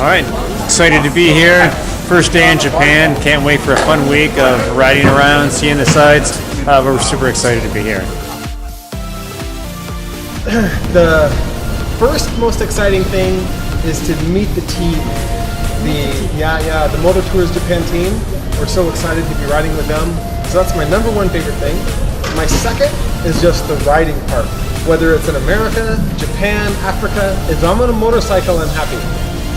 All right, excited to be here. First day in Japan. Can't wait for a fun week of riding around, seeing the sights. We're super excited to be here. The first most exciting thing is to meet the team. The Moto Tours Japan team. We're so excited to be riding with them. So that's my number one favorite thing. My second is just the riding part. Whether it's in America, Japan, Africa, if I'm on a motorcycle, I'm happy.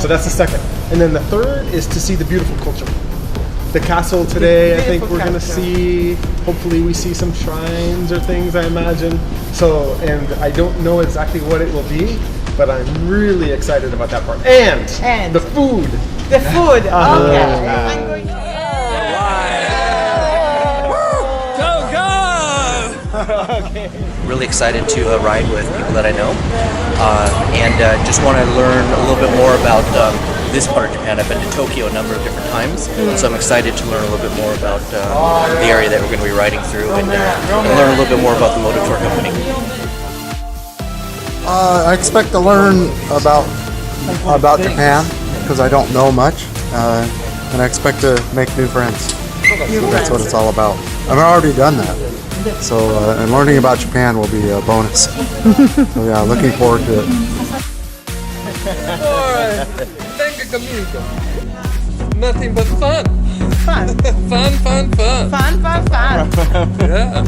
So that's the second. And then the third is to see the beautiful culture. The castle today, I think we're going to see, hopefully we see some shrines or things, I imagine. So, and I don't know exactly what it will be, but I'm really excited about that part. And the food. The food, okay. I'm going to... Okay. Really excited to ride with people that I know, and just want to learn a little bit more about this part of Japan. I've been to Tokyo a number of different times, so I'm excited to learn a little bit more about the area that we're going to be riding through, and learn a little bit more about the Moto Tour company. I expect to learn about Japan because I don't know much, and I expect to make new friends. So that's what it's all about. I've already done that. So, and learning about Japan will be a bonus. So yeah, looking forward to it. Nothing but fun. Fun. Fun. Yeah,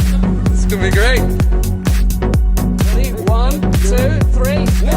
it's gonna be great. Ready? 1, 2, 3, go!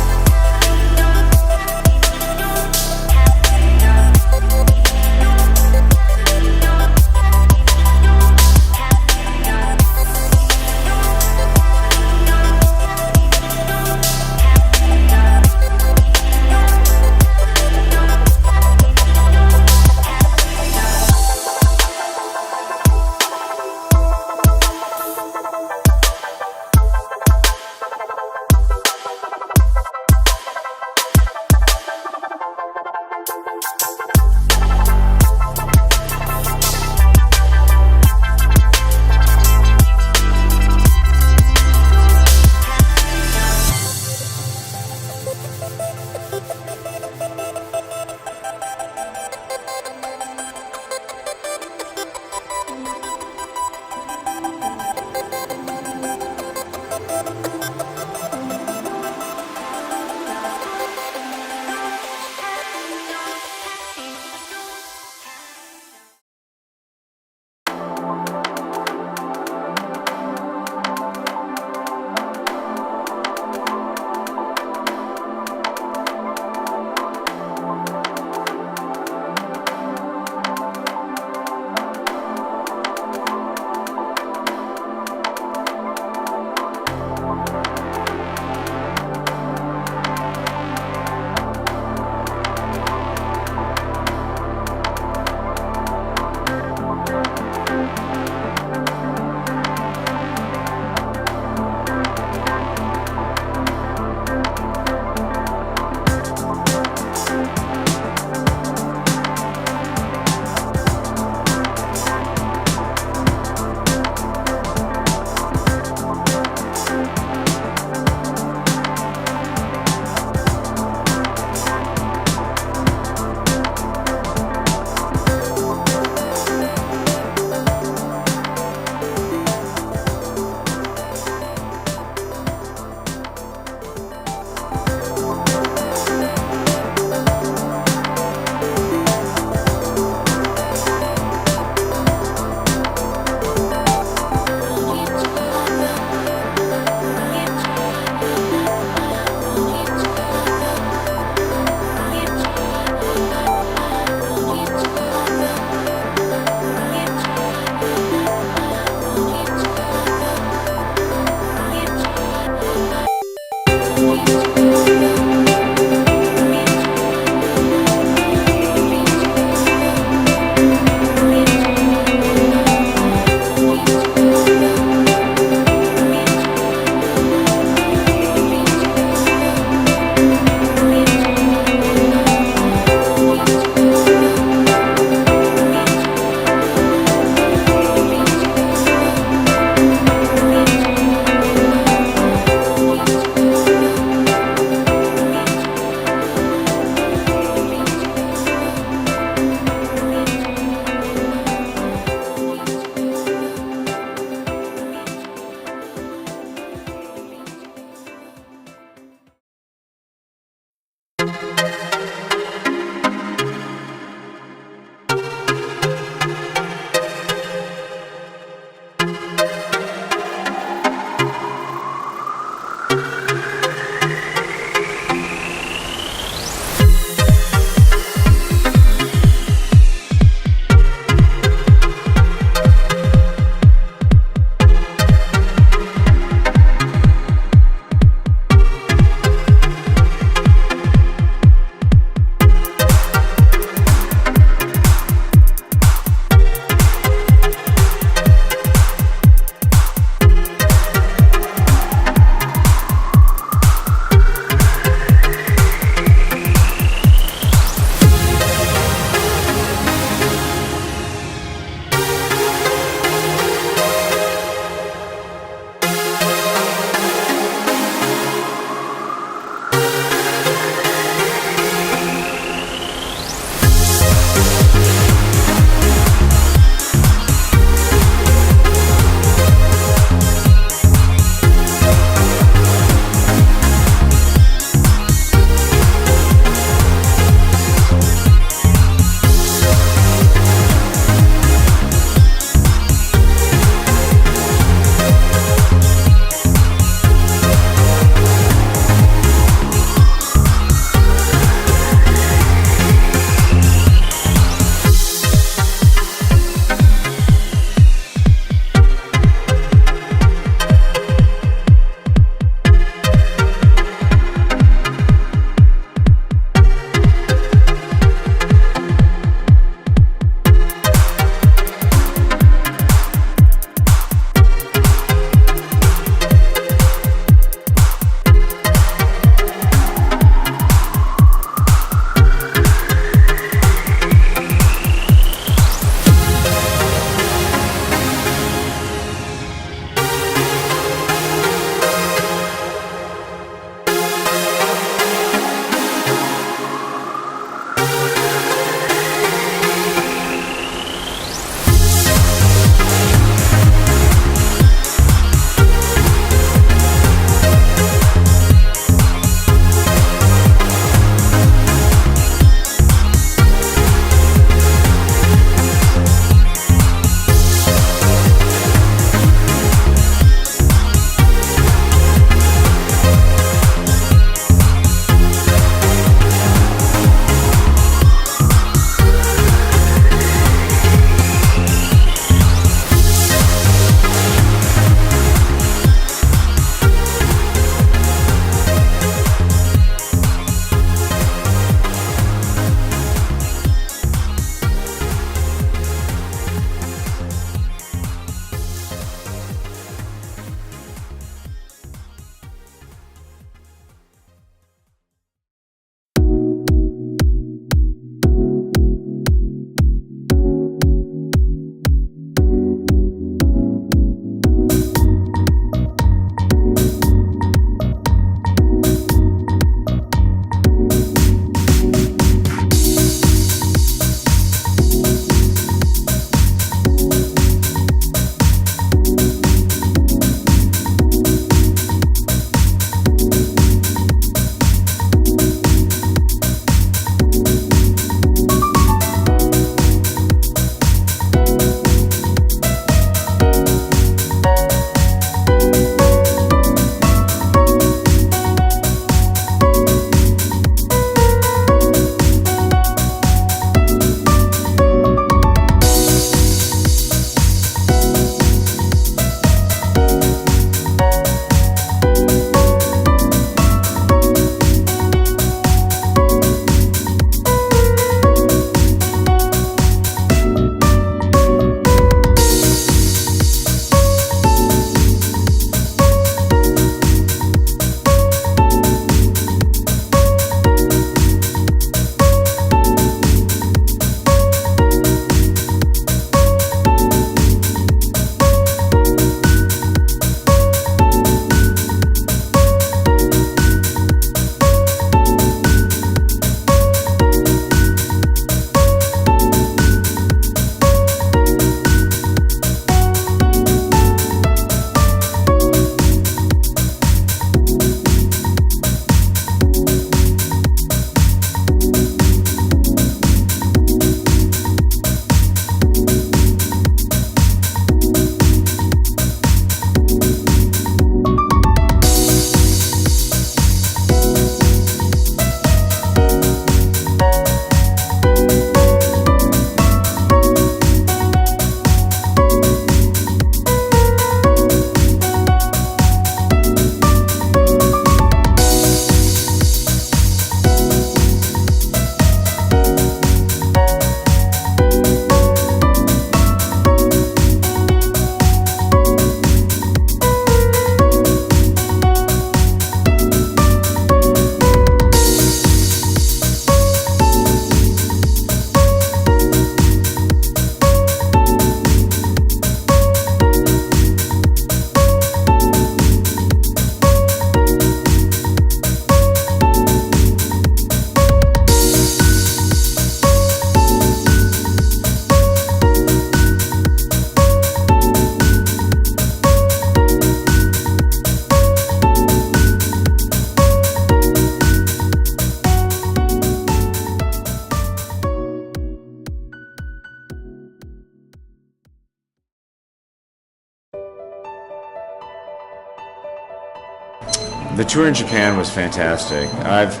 The tour in Japan was fantastic. I've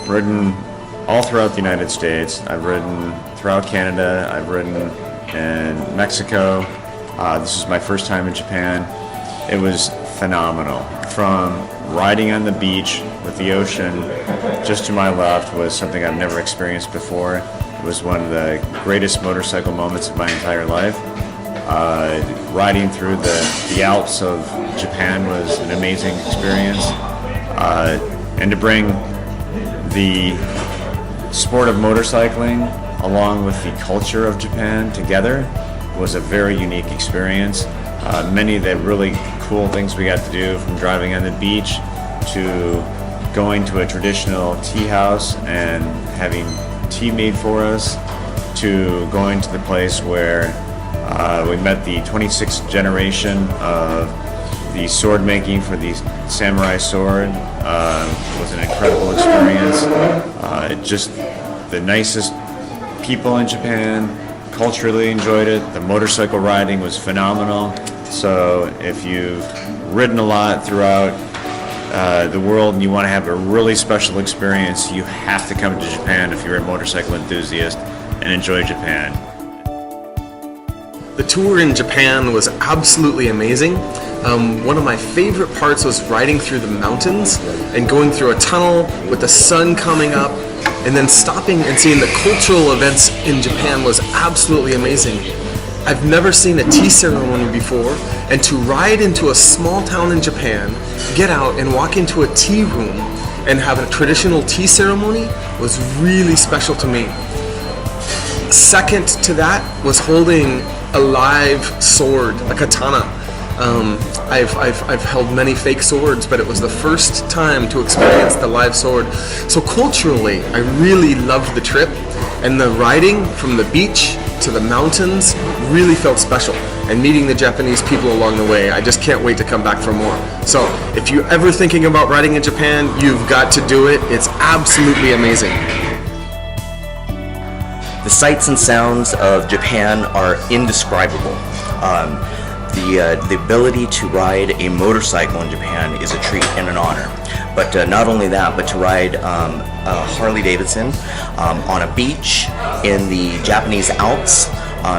ridden all throughout the United States. I've ridden throughout Canada. I've ridden in Mexico. This is my first time in Japan. It was phenomenal. From riding on the beach with the ocean just to my left was something I've never experienced before. It was one of the greatest motorcycle moments of my entire life. Riding through the Alps of Japan was an amazing experience. And to bring the sport of motorcycling along with the culture of Japan together was a very unique experience. Many of the really cool things we got to do, from driving on the beach to going to a traditional tea house and having tea made for us, to going to the place where we met the 26th generation of the sword making for the samurai sword. Was an incredible experience. Just the nicest people in Japan. Culturally enjoyed it. The motorcycle riding was phenomenal. So if you've ridden a lot throughout the world and you want to have a really special experience, you have to come to Japan if you're a motorcycle enthusiast and enjoy Japan. The tour in Japan was absolutely amazing. One of my favorite parts was riding through the mountains and going through a tunnel with the sun coming up, and then stopping and seeing the cultural events in Japan was absolutely amazing. I've never seen a tea ceremony before, and to ride into a small town in Japan, get out and walk into a tea room and have a traditional tea ceremony was really special to me. Second to that was holding a live sword, a katana. I've held many fake swords, but it was the first time to experience the live sword. So culturally, I really loved the trip, and the riding from the beach to the mountains really felt special. And meeting the Japanese people along the way, I just can't wait to come back for more. So if you're ever thinking about riding in Japan, you've got to do it. It's absolutely amazing. The sights and sounds of Japan are indescribable. The ability to ride a motorcycle in Japan is a treat and an honor. But not only that, but to ride a Harley Davidson on a beach in the Japanese Alps,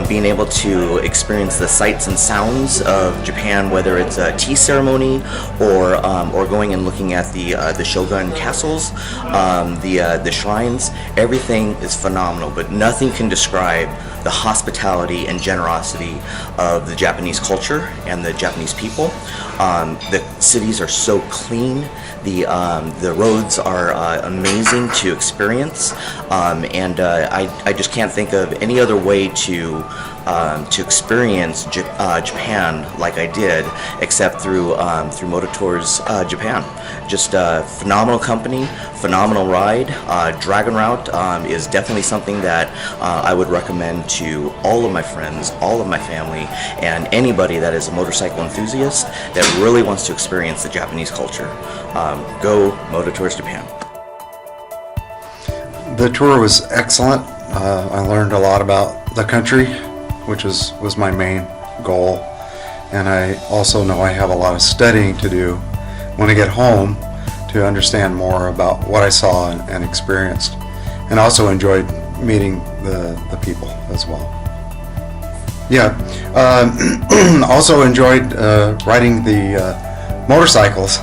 being able to experience the sights and sounds of Japan, whether it's a tea ceremony or going and looking at the Shogun castles, the shrines, everything is phenomenal. But nothing can describe the hospitality and generosity of the Japanese culture and the Japanese people. The cities are so clean. The roads are amazing to experience, and I just can't think of any other way to experience Japan like I did, except through Motor Tours Japan. Just phenomenal company, phenomenal ride. Dragon Route is definitely something that I would recommend to all of my friends, all of my family, and anybody that is a motorcycle enthusiast that really wants to experience the Japanese culture. Go Motor Tours Japan. The tour was excellent. I learned a lot about the country, which was my main goal. And I also know I have a lot of studying to do when I get home to understand more about what I saw and experienced. And also enjoyed meeting the people as well. Yeah, also enjoyed riding the motorcycles.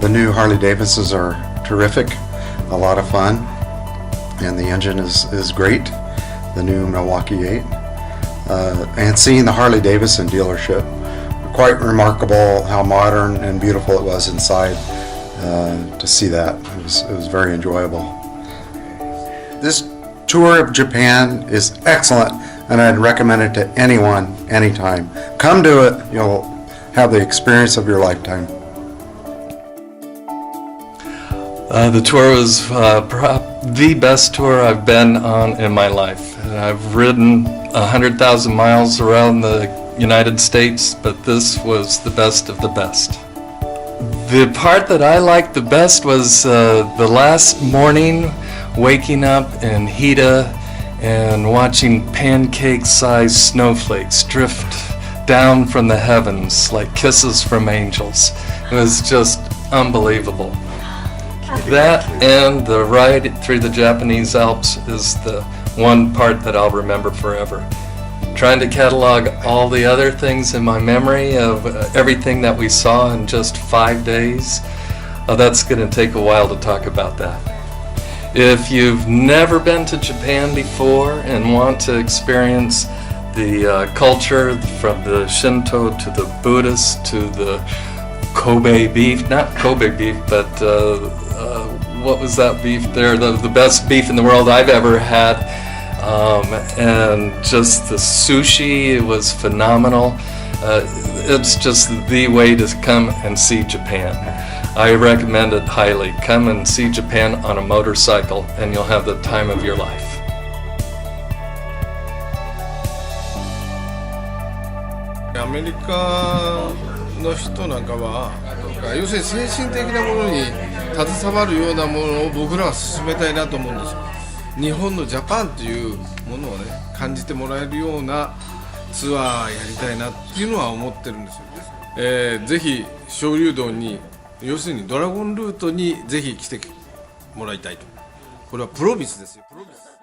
The new Harley Davidsons are terrific, a lot of fun, and the engine is great, the new Milwaukee 8. And seeing the Harley Davidson dealership, quite remarkable how modern and beautiful it was inside. To see that, it was very enjoyable. This tour of Japan is excellent, and I'd recommend it to anyone, anytime. Come do it, you'll have the experience of your lifetime. The tour was perhaps the best tour I've been on in my life. I've ridden 100,000 miles around the United States, but this was the best of the best. The part that I liked the best was the last morning, waking up in Hida and watching pancake-sized snowflakes drift down from the heavens like kisses from angels. It was just unbelievable. That and the ride through the Japanese Alps is the one part that I'll remember forever. Trying to catalog all the other things in my memory of everything that we saw in just 5 days, that's going to take a while to talk about that. If you've never been to Japan before and want to experience the culture from the Shinto to the Buddhist to the Kobe beef, not Kobe beef, but what was that beef there? The best beef in the world I've ever had. And just the sushi was phenomenal. It's just the way to come and see Japan. I recommend it highly. Come and see Japan on a motorcycle and you'll have the time of your life. アメリカの人なんかは要するに精神的なものに携わるようなものを僕らは進めたいなと思うんですよ。日本のジャパンというものをね感じてもらえるようなツアーやりたいなっていうのは思ってるんですよ。ぜひ昇龍道に要するにドラゴンルートにぜひ来てもらいたいと。これはプロミスですよ。プロミス。